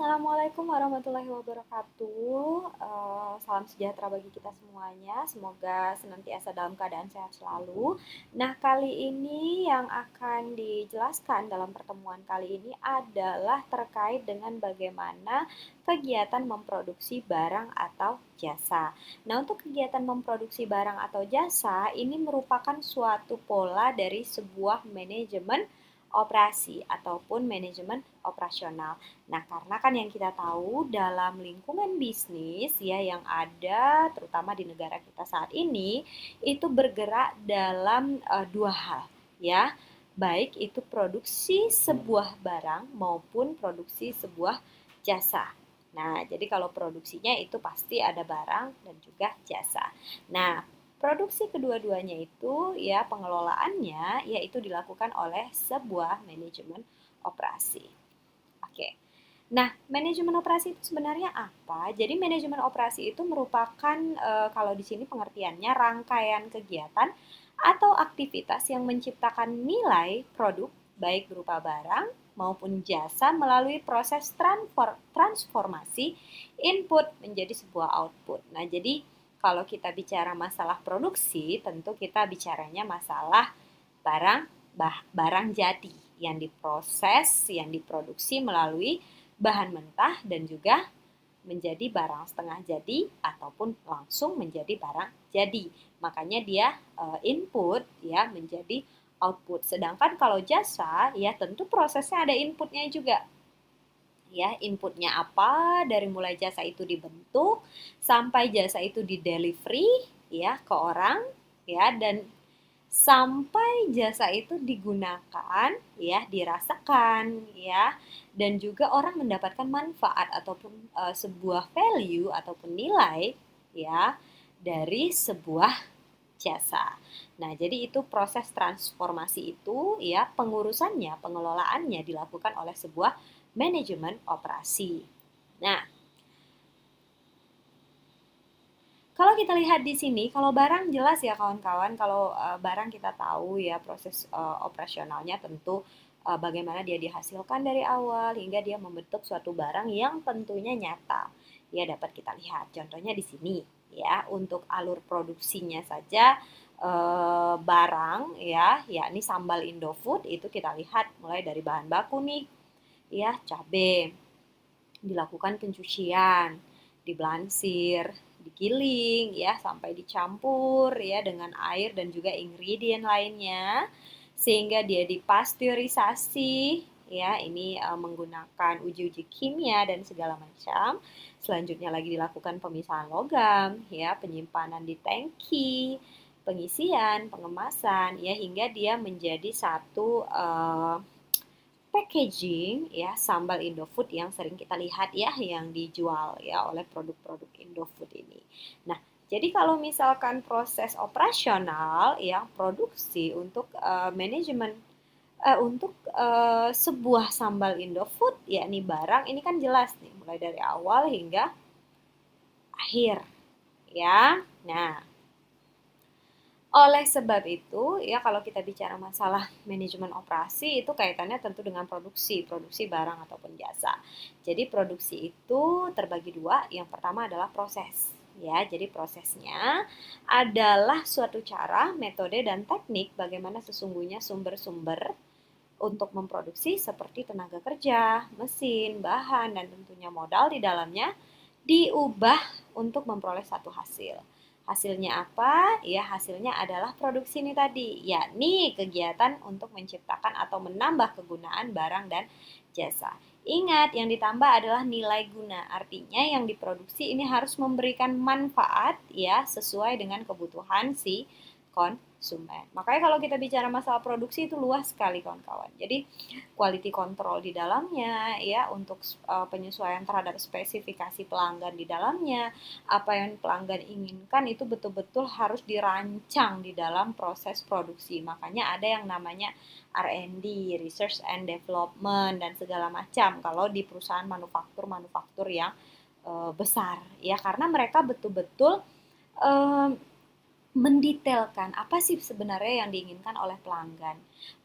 Assalamualaikum warahmatullahi wabarakatuh. Salam sejahtera bagi kita semuanya. Semoga senantiasa dalam keadaan sehat selalu. Nah, kali ini yang akan dijelaskan dalam pertemuan kali ini adalah terkait dengan bagaimana kegiatan memproduksi barang atau jasa. Nah, untuk kegiatan memproduksi barang atau jasa ini merupakan suatu pola dari sebuah manajemen operasi ataupun manajemen operasional. Nah, karena kan yang kita tahu dalam lingkungan bisnis ya yang ada terutama di negara kita saat ini itu bergerak dalam dua hal ya. Baik itu produksi sebuah barang maupun produksi sebuah jasa. Nah, jadi kalau produksinya itu pasti ada barang dan juga jasa. Nah, produksi kedua-duanya itu ya pengelolaannya yaitu dilakukan oleh sebuah manajemen operasi. Oke. Nah, manajemen operasi itu sebenarnya apa? Jadi manajemen operasi itu merupakan kalau di sini pengertiannya rangkaian kegiatan atau aktivitas yang menciptakan nilai produk baik berupa barang maupun jasa melalui proses transformasi input menjadi sebuah output. Nah, jadi kalau kita bicara masalah produksi, tentu kita bicaranya masalah barang barang jadi yang diproses, yang diproduksi melalui bahan mentah dan juga menjadi barang setengah jadi ataupun langsung menjadi barang jadi. Makanya dia input ya menjadi output. Sedangkan kalau jasa ya tentu prosesnya ada inputnya juga. Ya, inputnya apa dari mulai jasa itu dibentuk sampai jasa itu di delivery ya ke orang ya dan sampai jasa itu digunakan ya dirasakan ya dan juga orang mendapatkan manfaat ataupun sebuah value ataupun nilai ya dari sebuah jasa. Nah, jadi itu proses transformasi itu ya pengurusannya, pengelolaannya dilakukan oleh sebuah manajemen operasi. Nah, kalau kita lihat di sini, kalau barang jelas ya kawan-kawan, kalau barang kita tahu ya proses operasionalnya tentu bagaimana dia dihasilkan dari awal hingga dia membentuk suatu barang yang tentunya nyata. Ya dapat kita lihat. Contohnya di sini ya untuk alur produksinya saja barang ya, yakni sambal Indofood itu kita lihat mulai dari bahan baku nih ya cabai dilakukan pencucian, diblansir, digiling ya sampai dicampur ya dengan air dan juga ingredient lainnya sehingga dia dipasteurisasi ya ini menggunakan uji-uji kimia dan segala macam. Selanjutnya lagi dilakukan pemisahan logam ya, penyimpanan di tangki, pengisian, pengemasan ya hingga dia menjadi satu packaging ya sambal Indofood yang sering kita lihat ya yang dijual ya oleh produk-produk Indofood ini. Nah, jadi kalau misalkan proses operasional ya produksi untuk manajemen untuk sebuah sambal Indofood yakni barang ini kan jelas nih mulai dari awal hingga akhir ya. Nah, oleh sebab itu, ya kalau kita bicara masalah manajemen operasi itu kaitannya tentu dengan produksi barang ataupun jasa. Jadi produksi itu terbagi dua. Yang pertama adalah proses. Ya, jadi prosesnya adalah suatu cara, metode dan teknik bagaimana sesungguhnya sumber-sumber untuk memproduksi seperti tenaga kerja, mesin, bahan dan tentunya modal di dalamnya diubah untuk memperoleh satu hasil. Hasilnya apa? Ya, hasilnya adalah produksi ini tadi, yakni kegiatan untuk menciptakan atau menambah kegunaan barang dan jasa. Ingat, yang ditambah adalah nilai guna. Artinya yang diproduksi ini harus memberikan manfaat ya sesuai dengan kebutuhan si konsumen. Makanya kalau kita bicara masalah produksi itu luas sekali kawan-kawan. Jadi quality control di dalamnya ya untuk penyesuaian terhadap spesifikasi pelanggan di dalamnya, apa yang pelanggan inginkan itu betul-betul harus dirancang di dalam proses produksi. Makanya ada yang namanya R&D, Research and Development dan segala macam kalau di perusahaan manufaktur yang besar ya karena mereka betul-betul mendetailkan apa sih sebenarnya yang diinginkan oleh pelanggan.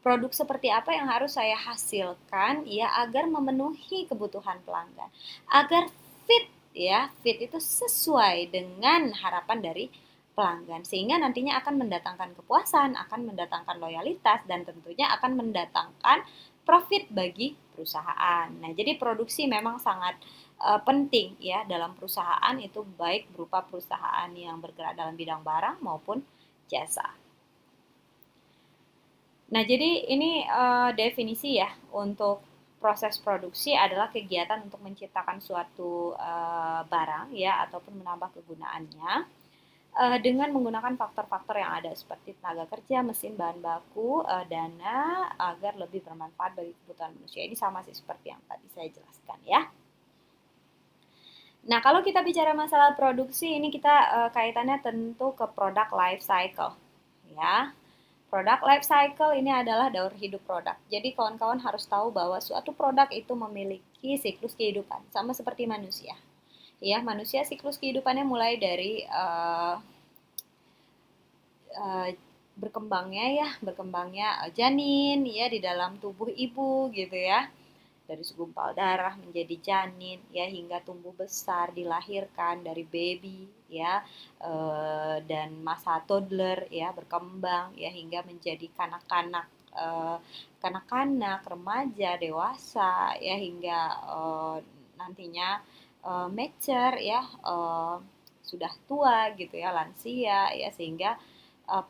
Produk seperti apa yang harus saya hasilkan ya agar memenuhi kebutuhan pelanggan. Agar fit ya, fit itu sesuai dengan harapan dari pelanggan sehingga nantinya akan mendatangkan kepuasan, akan mendatangkan loyalitas dan tentunya akan mendatangkan profit bagi perusahaan. Nah, jadi produksi memang sangat penting ya dalam perusahaan itu baik berupa perusahaan yang bergerak dalam bidang barang maupun jasa. Nah, jadi ini definisi ya untuk proses produksi adalah kegiatan untuk menciptakan suatu barang ya ataupun menambah kegunaannya dengan menggunakan faktor-faktor yang ada seperti tenaga kerja, mesin, bahan baku, dana agar lebih bermanfaat bagi kebutuhan manusia. Ini sama sih seperti yang tadi saya jelaskan ya. Nah, kalau kita bicara masalah produksi, ini kita kaitannya tentu ke produk life cycle. Ya, produk life cycle ini adalah daur hidup produk. Jadi kawan-kawan harus tahu bahwa suatu produk itu memiliki siklus kehidupan, sama seperti manusia. Ya, manusia siklus kehidupannya mulai dari uh, berkembangnya janin ya di dalam tubuh ibu gitu ya, dari segumpal darah menjadi janin ya hingga tumbuh besar dilahirkan dari baby ya dan masa toddler ya berkembang ya hingga menjadi kanak-kanak kanak-kanak remaja dewasa ya hingga nantinya mature ya sudah tua gitu ya lansia ya sehingga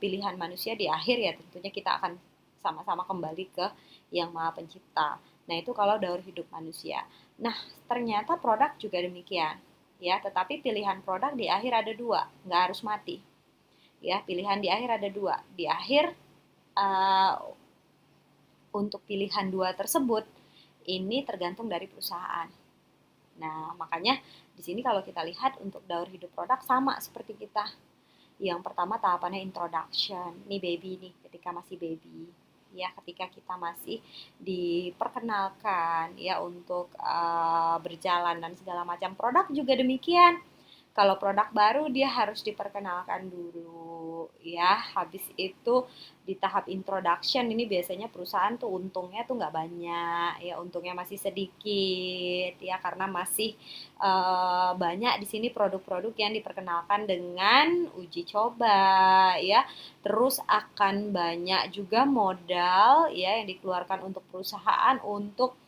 pilihan manusia di akhir ya tentunya kita akan sama-sama kembali ke yang maha pencipta. Nah, itu kalau daur hidup manusia. Nah, ternyata produk juga demikian. Ya, tetapi pilihan produk di akhir ada dua, nggak harus mati. Ya, pilihan di akhir ada dua. Di akhir uh, untuk pilihan dua tersebut ini tergantung dari perusahaan. Nah, makanya di sini kalau kita lihat untuk daur hidup produk sama seperti kita. Yang pertama tahapannya introduction. Nih baby nih, ketika masih baby ya ketika kita masih diperkenalkan ya untuk berjalan dan segala macam produk juga demikian. Kalau produk baru dia harus diperkenalkan dulu ya. Habis itu di tahap introduction ini biasanya perusahaan tuh untungnya tuh nggak banyak ya, untungnya masih sedikit ya karena masih banyak di sini produk-produk yang diperkenalkan dengan uji coba ya. Terus akan banyak juga modal ya yang dikeluarkan untuk perusahaan untuk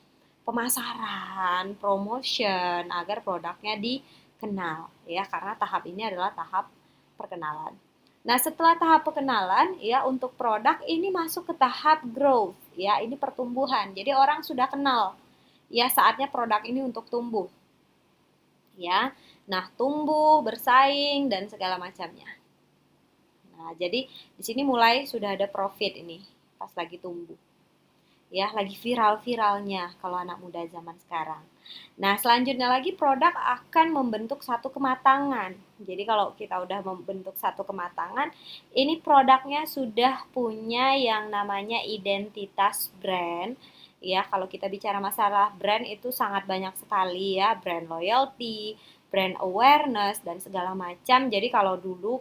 pemasaran, promotion agar produknya dikenal ya karena tahap ini adalah tahap perkenalan. Nah, setelah tahap perkenalan ya untuk produk ini masuk ke tahap growth ya, ini pertumbuhan. Jadi orang sudah kenal ya saatnya produk ini untuk tumbuh. Ya. Nah, tumbuh, bersaing dan segala macamnya. Nah, jadi di sini mulai sudah ada profit ini pas lagi tumbuh ya lagi viral-viralnya kalau anak muda zaman sekarang. Nah, selanjutnya lagi produk akan membentuk satu kematangan. Jadi kalau kita udah membentuk satu kematangan, ini produknya sudah punya yang namanya identitas brand. Ya, kalau kita bicara masalah brand itu sangat banyak sekali ya, brand loyalty, brand awareness dan segala macam. Jadi kalau dulu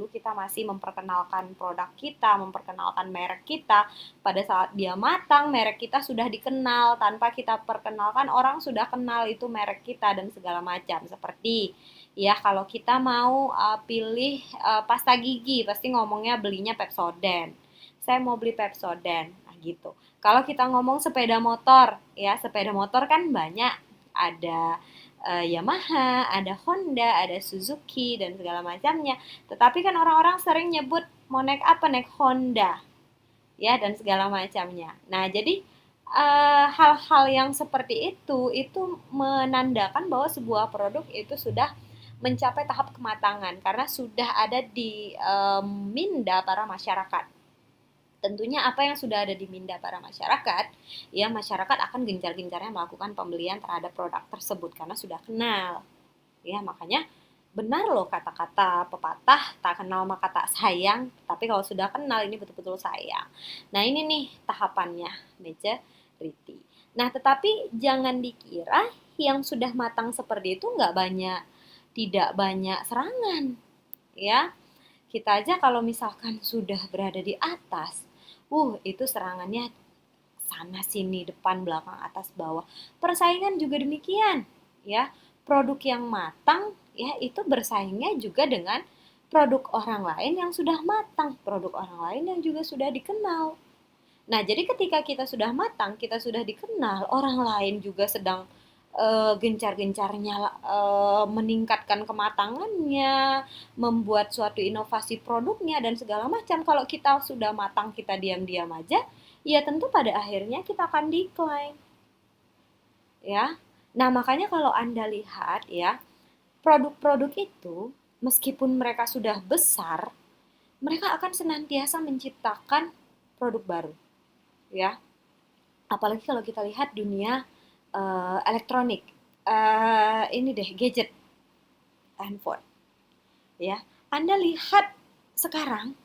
kita masih memperkenalkan produk kita, memperkenalkan merek kita, pada saat dia matang merek kita sudah dikenal tanpa kita perkenalkan orang sudah kenal itu merek kita dan segala macam. Seperti ya kalau kita mau pilih pasta gigi pasti ngomongnya belinya Pepsodent. Saya mau beli Pepsodent. Nah, gitu. Kalau kita ngomong sepeda motor, ya sepeda motor kan banyak ada Yamaha, ada Honda, ada Suzuki dan segala macamnya. Tetapi kan orang-orang sering nyebut mau naik apa? Naik Honda ya dan segala macamnya. Nah, jadi hal-hal yang seperti itu menandakan bahwa sebuah produk itu sudah mencapai tahap kematangan karena sudah ada di minda para masyarakat. Tentunya apa yang sudah ada di minda para masyarakat, ya masyarakat akan gencar-gencarnya melakukan pembelian terhadap produk tersebut karena sudah kenal. Ya, makanya benar loh kata-kata pepatah tak kenal maka tak sayang, tapi kalau sudah kenal ini betul-betul sayang. Nah, ini nih tahapannya maturity. Nah, tetapi jangan dikira yang sudah matang seperti itu nggak banyak tidak banyak serangan ya. Kita aja kalau misalkan sudah berada di atas, itu serangannya sana sini, depan, belakang, atas, bawah. Persaingan juga demikian, ya. Produk yang matang ya itu bersaingnya juga dengan produk orang lain yang sudah matang, produk orang lain yang juga sudah dikenal. Nah, jadi ketika kita sudah matang, kita sudah dikenal, orang lain juga sedang gencar-gencarnya meningkatkan kematangannya, membuat suatu inovasi produknya dan segala macam. Kalau kita sudah matang, kita diam-diam aja, ya tentu pada akhirnya kita akan decline, ya. Nah, makanya kalau Anda lihat ya, produk-produk itu meskipun mereka sudah besar, mereka akan senantiasa menciptakan produk baru, ya. Apalagi kalau kita lihat dunia elektronik, ini deh gadget, handphone, ya. Anda lihat sekarang,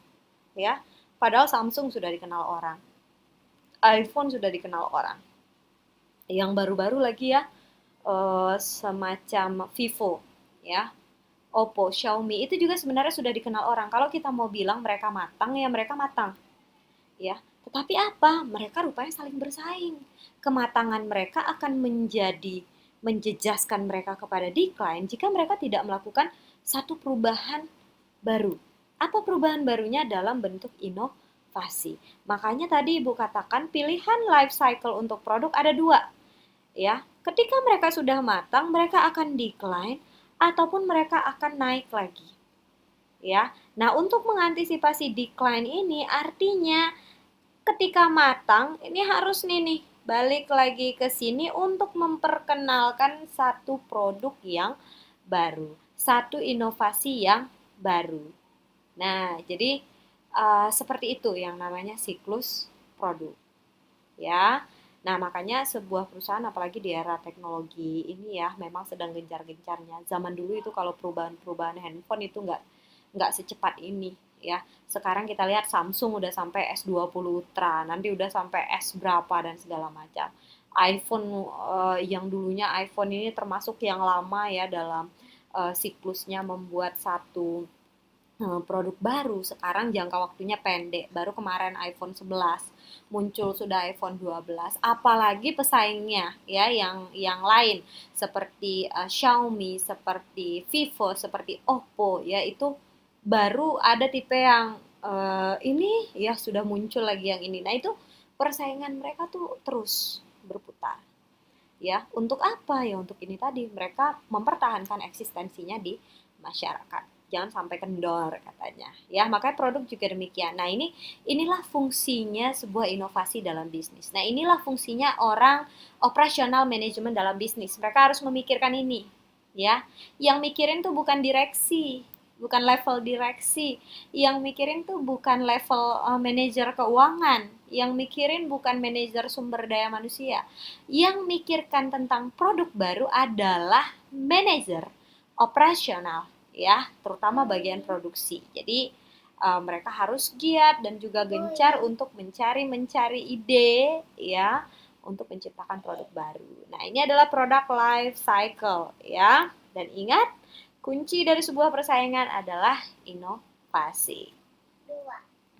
ya, padahal Samsung sudah dikenal orang, iPhone sudah dikenal orang, yang baru-baru lagi ya, semacam Vivo, ya, Oppo, Xiaomi itu juga sebenarnya sudah dikenal orang. Kalau kita mau bilang mereka matang, ya mereka matang, ya. Tetapi apa? Mereka rupanya saling bersaing. Kematangan mereka akan menjejaskan mereka kepada decline jika mereka tidak melakukan satu perubahan baru. Apa perubahan barunya? Dalam bentuk inovasi. Makanya tadi Ibu katakan pilihan life cycle untuk produk ada dua, ya. Ketika mereka sudah matang, mereka akan decline ataupun mereka akan naik lagi, ya. Nah, untuk mengantisipasi decline ini artinya ketika matang ini harus nih balik lagi ke sini untuk memperkenalkan satu produk yang baru, satu inovasi yang baru. Nah, jadi seperti itu yang namanya siklus produk, ya. Nah, makanya sebuah perusahaan apalagi di era teknologi ini ya memang sedang gencar-gencarnya. Zaman dulu itu kalau perubahan-perubahan handphone itu nggak secepat ini, ya. Sekarang kita lihat Samsung udah sampai S20 Ultra, nanti udah sampai S berapa dan segala macam. iPhone yang dulunya iPhone ini termasuk yang lama ya dalam siklusnya membuat satu produk baru, sekarang jangka waktunya pendek. Baru kemarin iPhone 11 muncul, sudah iPhone 12. Apalagi pesaingnya ya yang lain seperti Xiaomi, seperti Vivo, seperti Oppo ya itu baru ada tipe yang ini ya sudah muncul lagi yang ini. Nah, itu persaingan mereka tuh terus berputar. Ya, untuk apa? Ya untuk ini tadi, mereka mempertahankan eksistensinya di masyarakat. Jangan sampai kendor katanya. Ya, makanya produk juga demikian. Nah, inilah fungsinya sebuah inovasi dalam bisnis. Nah, inilah fungsinya orang operasional manajemen dalam bisnis. Mereka harus memikirkan ini, ya. Yang mikirin tuh bukan direksi, bukan level direksi. Yang mikirin tuh bukan level manajer keuangan. Yang mikirin bukan manajer sumber daya manusia. Yang mikirkan tentang produk baru adalah manajer operasional, ya, terutama bagian produksi. Jadi mereka harus giat dan juga gencar untuk mencari ide, ya, untuk menciptakan produk baru. Nah, ini adalah produk life cycle, ya. Dan ingat, kunci dari sebuah persaingan adalah inovasi.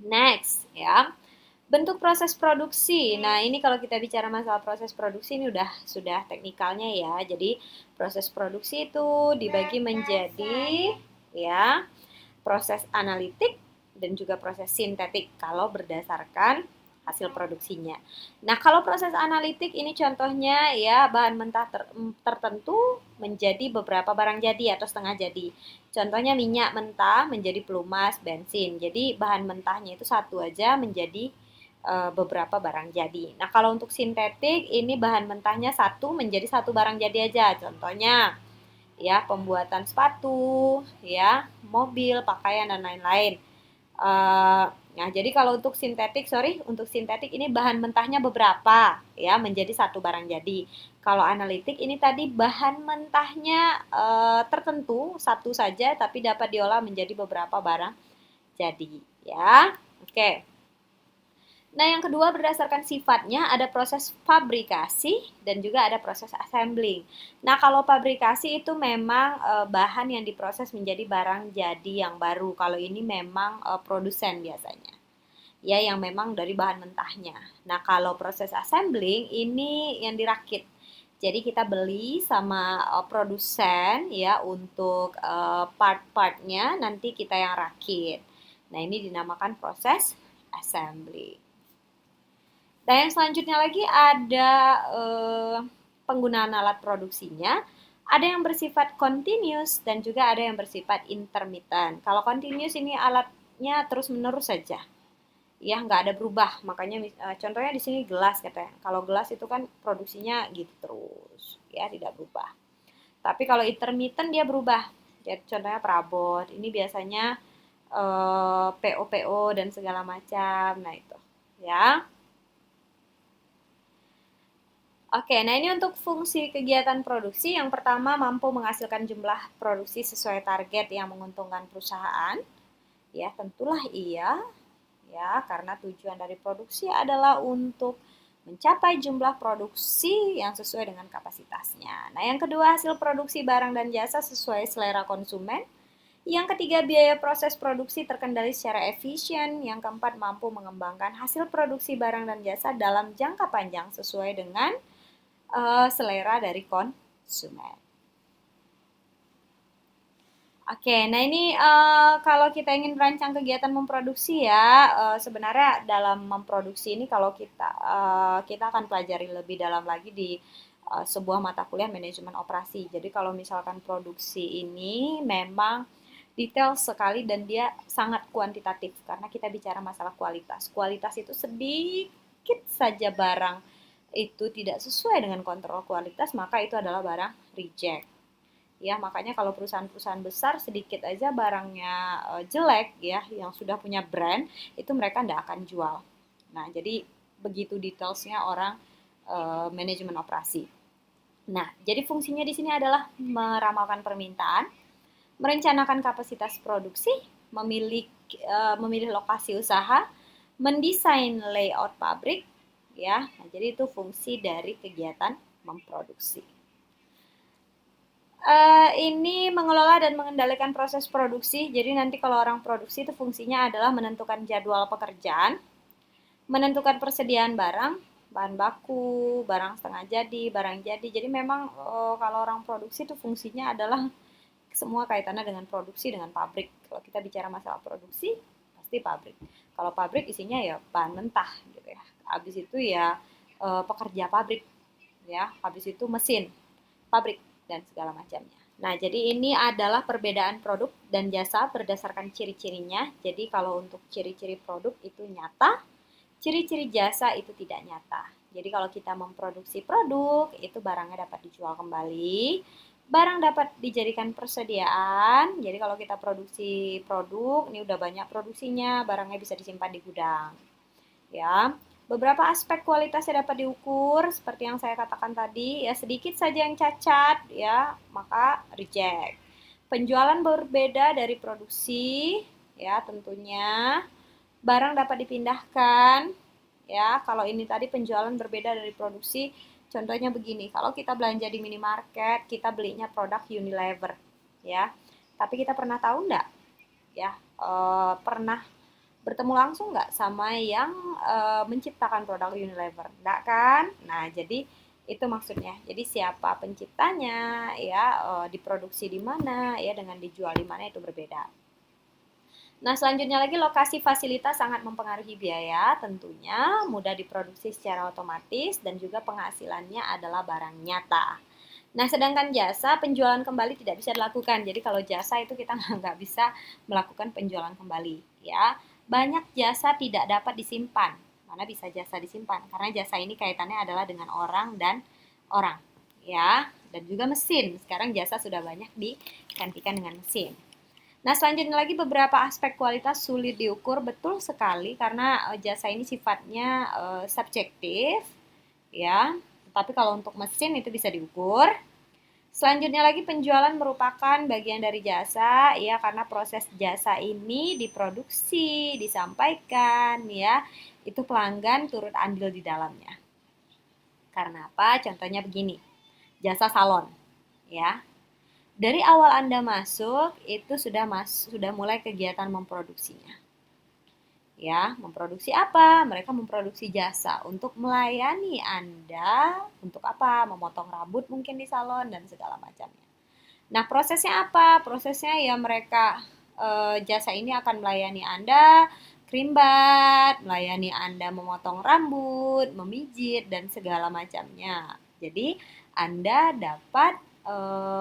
Next, ya. Bentuk proses produksi. Nah, ini kalau kita bicara masalah proses produksi ini sudah teknikalnya ya. Jadi, proses produksi itu dibagi menjadi ya, proses analitik dan juga proses sintetik kalau berdasarkan hasil produksinya. Nah, kalau proses analitik ini contohnya ya bahan mentah tertentu menjadi beberapa barang jadi atau setengah jadi. Contohnya minyak mentah menjadi pelumas, bensin. Jadi bahan mentahnya itu satu aja menjadi beberapa barang jadi. Nah, kalau untuk sintetik ini bahan mentahnya satu menjadi satu barang jadi aja. Contohnya ya pembuatan sepatu, ya, mobil, pakaian dan lain-lain. Nah, jadi kalau untuk sintetik ini bahan mentahnya beberapa ya menjadi satu barang jadi. Kalau analitik ini tadi bahan mentahnya tertentu satu saja tapi dapat diolah menjadi beberapa barang jadi, ya. Oke. Nah, yang kedua berdasarkan sifatnya ada proses fabrikasi dan juga ada proses assembling. Nah, kalau fabrikasi itu memang bahan yang diproses menjadi barang jadi yang baru. Kalau ini memang produsen biasanya. Ya, yang memang dari bahan mentahnya. Nah, kalau proses assembling ini yang dirakit. Jadi kita beli sama produsen ya untuk part-partnya nanti kita yang rakit. Nah, ini dinamakan proses assembly. Dan yang selanjutnya lagi ada penggunaan alat produksinya. Ada yang bersifat continuous dan juga ada yang bersifat intermittent. Kalau continuous ini alatnya terus-menerus saja, ya nggak ada berubah. Makanya contohnya di sini gelas katanya. Kalau gelas itu kan produksinya gitu terus, ya tidak berubah. Tapi kalau intermittent dia berubah. Jadi contohnya perabot. Ini biasanya PO dan segala macam. Nah itu, ya. Oke, nah ini untuk fungsi kegiatan produksi. Yang pertama, mampu menghasilkan jumlah produksi sesuai target yang menguntungkan perusahaan. Ya, tentulah iya. Ya, karena tujuan dari produksi adalah untuk mencapai jumlah produksi yang sesuai dengan kapasitasnya. Nah, yang kedua, hasil produksi barang dan jasa sesuai selera konsumen. Yang ketiga, biaya proses produksi terkendali secara efisien. Yang keempat, mampu mengembangkan hasil produksi barang dan jasa dalam jangka panjang sesuai dengan selera dari konsumen. Oke, nah ini kalau kita ingin merancang kegiatan memproduksi ya, sebenarnya dalam memproduksi ini kalau kita akan pelajari lebih dalam lagi di sebuah mata kuliah manajemen operasi. Jadi kalau misalkan produksi ini memang detail sekali dan dia sangat kuantitatif karena kita bicara masalah kualitas. Kualitas itu sedikit saja barang itu tidak sesuai dengan kontrol kualitas, maka itu adalah barang reject. Ya, makanya kalau perusahaan-perusahaan besar sedikit aja barangnya jelek ya, yang sudah punya brand, itu mereka tidak akan jual. Nah, jadi begitu detailsnya orang manajemen operasi. Nah, jadi fungsinya di sini adalah meramalkan permintaan, merencanakan kapasitas produksi, memilih lokasi usaha, mendesain layout pabrik, ya. Nah, jadi itu fungsi dari kegiatan memproduksi. Ini mengelola dan mengendalikan proses produksi. Jadi nanti kalau orang produksi itu fungsinya adalah menentukan jadwal pekerjaan, menentukan persediaan barang, bahan baku, barang setengah jadi, barang jadi. Jadi memang kalau orang produksi itu fungsinya adalah semua kaitannya dengan produksi, dengan pabrik. Kalau kita bicara masalah produksi, pasti pabrik. Kalau pabrik isinya ya bahan mentah gitu ya. Habis itu ya pekerja pabrik ya, habis itu mesin pabrik dan segala macamnya. Nah, jadi ini adalah perbedaan produk dan jasa berdasarkan ciri-cirinya. Jadi kalau untuk ciri-ciri produk itu nyata, ciri-ciri jasa itu tidak nyata. Jadi kalau kita memproduksi produk, itu barangnya dapat dijual kembali, barang dapat dijadikan persediaan. Jadi kalau kita produksi produk, ini udah banyak produksinya, barangnya bisa disimpan di gudang. Ya, beberapa aspek kualitasnya dapat diukur seperti yang saya katakan tadi, ya sedikit saja yang cacat, ya maka reject. Penjualan berbeda dari produksi, ya tentunya. Barang dapat dipindahkan, ya kalau ini tadi penjualan berbeda dari produksi, contohnya begini, kalau kita belanja di minimarket, kita belinya produk Unilever, ya. Tapi kita pernah tahu enggak, ya, pernah bertemu langsung nggak sama yang menciptakan produk Unilever? Nggak kan? Nah, jadi itu maksudnya. Jadi siapa penciptanya, ya diproduksi di mana, ya dengan dijual di mana itu berbeda. Nah, selanjutnya lagi lokasi fasilitas sangat mempengaruhi biaya, tentunya mudah diproduksi secara otomatis dan juga penghasilannya adalah barang nyata. Nah, sedangkan jasa penjualan kembali tidak bisa dilakukan. Jadi kalau jasa itu kita nggak bisa melakukan penjualan kembali, ya. Banyak jasa tidak dapat disimpan. Mana bisa jasa disimpan? Karena jasa ini kaitannya adalah dengan orang dan orang, ya, dan juga mesin. Sekarang jasa sudah banyak digantikan dengan mesin. Nah, selanjutnya lagi beberapa aspek kualitas sulit diukur, betul sekali karena jasa ini sifatnya subjektif, ya. Tapi kalau untuk mesin itu bisa diukur. Selanjutnya lagi penjualan merupakan bagian dari jasa ya karena proses jasa ini diproduksi, disampaikan ya, itu pelanggan turut andil di dalamnya. Karena apa? Contohnya begini. Jasa salon ya. Dari awal Anda masuk itu sudah mulai kegiatan memproduksinya. Ya, memproduksi apa? Mereka memproduksi jasa untuk melayani Anda untuk apa? Memotong rambut mungkin di salon dan segala macamnya. Nah, prosesnya apa? Prosesnya ya mereka jasa ini akan melayani Anda krimbat, melayani Anda memotong rambut, memijit dan segala macamnya. Jadi, Anda dapat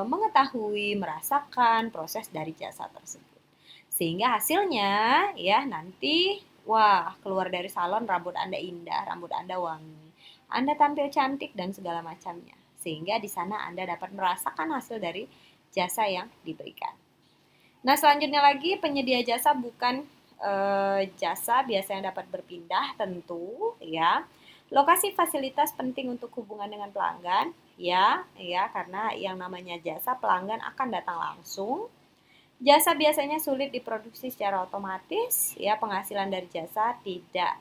mengetahui, merasakan proses dari jasa tersebut. Sehingga hasilnya ya nanti wah, keluar dari salon rambut Anda indah, rambut Anda wangi. Anda tampil cantik dan segala macamnya. Sehingga di sana Anda dapat merasakan hasil dari jasa yang diberikan. Nah, selanjutnya lagi penyedia jasa bukan jasa biasanya dapat berpindah tentu ya. Lokasi fasilitas penting untuk hubungan dengan pelanggan ya karena yang namanya jasa pelanggan akan datang langsung. Jasa biasanya sulit diproduksi secara otomatis ya, penghasilan dari jasa tidak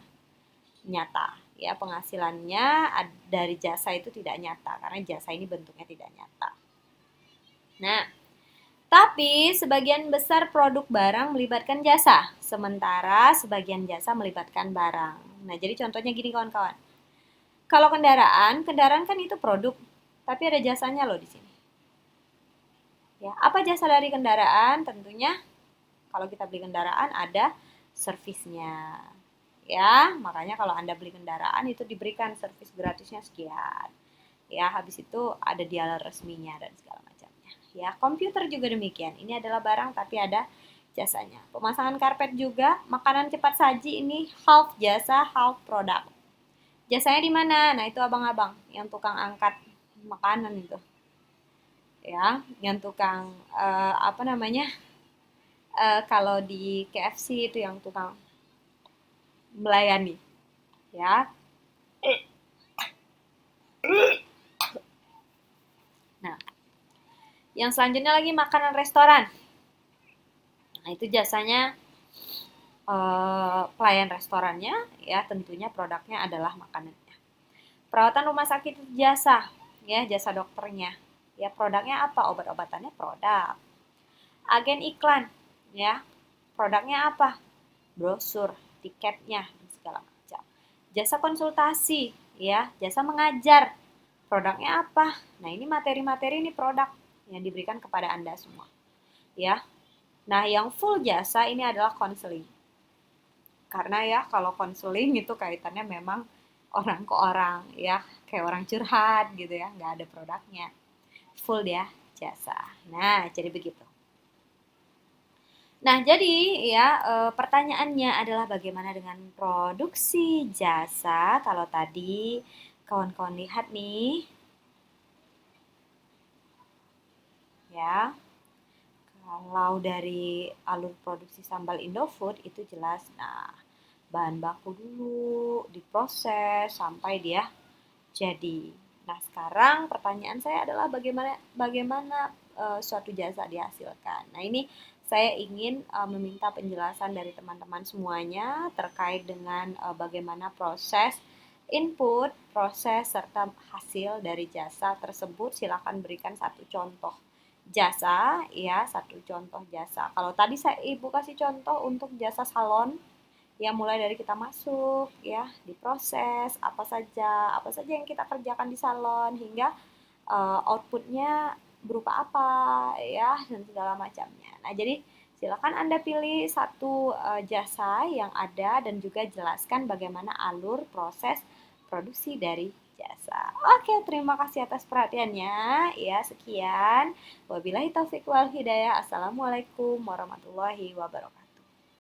nyata ya, penghasilannya dari jasa itu tidak nyata karena jasa ini bentuknya tidak nyata. Nah, tapi sebagian besar produk barang melibatkan jasa, sementara sebagian jasa melibatkan barang. Nah, jadi contohnya gini kawan-kawan. Kalau kendaraan kan itu produk, tapi ada jasanya loh di sini. Ya, apa jasa dari kendaraan? Tentunya kalau kita beli kendaraan ada servisnya. Ya, makanya kalau Anda beli kendaraan itu diberikan servis gratisnya sekian. Ya, habis itu ada dialer resminya dan segala macamnya. Ya, komputer juga demikian. Ini adalah barang tapi ada jasanya. Pemasangan karpet juga, makanan cepat saji ini half jasa, half produk. Jasanya di mana? Nah, itu abang-abang yang tukang angkat makanan itu. Ya, yang tukang apa namanya? Kalau di KFC itu yang tukang melayani, ya. Nah, yang selanjutnya lagi makanan restoran. Nah, itu jasanya pelayan restorannya, ya tentunya produknya adalah makanannya. Perawatan rumah sakit itu jasa, ya jasa dokternya. Ya produknya apa? Obat-obatannya produk. Agen iklan, ya produknya apa? Brosur, tiketnya, segala macam. Jasa konsultasi, ya jasa mengajar. Produknya apa? Nah ini materi-materi ini produk yang diberikan kepada Anda semua. Ya, nah yang full jasa ini adalah konseling. Karena ya kalau konseling itu kaitannya memang orang ke orang ya, kayak orang curhat gitu ya, nggak ada produknya. Full ya jasa. Nah, jadi begitu. Nah, jadi ya pertanyaannya adalah bagaimana dengan produksi jasa? Kalau tadi kawan-kawan lihat nih, ya, kalau dari alur produksi sambal Indofood itu jelas, nah bahan baku dulu diproses sampai dia jadi. Nah, sekarang pertanyaan saya adalah bagaimana bagaimana suatu jasa dihasilkan. Nah, ini saya ingin meminta penjelasan dari teman-teman semuanya terkait dengan bagaimana proses input, proses serta hasil dari jasa tersebut. Silakan berikan satu contoh jasa ya, satu contoh jasa. Kalau tadi saya Ibu kasih contoh untuk jasa salon ya mulai dari kita masuk ya diproses apa saja yang kita kerjakan di salon hingga outputnya berupa apa ya dan segala macamnya. Nah jadi silakan Anda pilih satu jasa yang ada dan juga jelaskan bagaimana alur proses produksi dari jasa. Oke, terima kasih atas perhatiannya. Ya, sekian. Wabillahi taufiq wal hidayah. Assalamualaikum warahmatullahi wabarakatuh.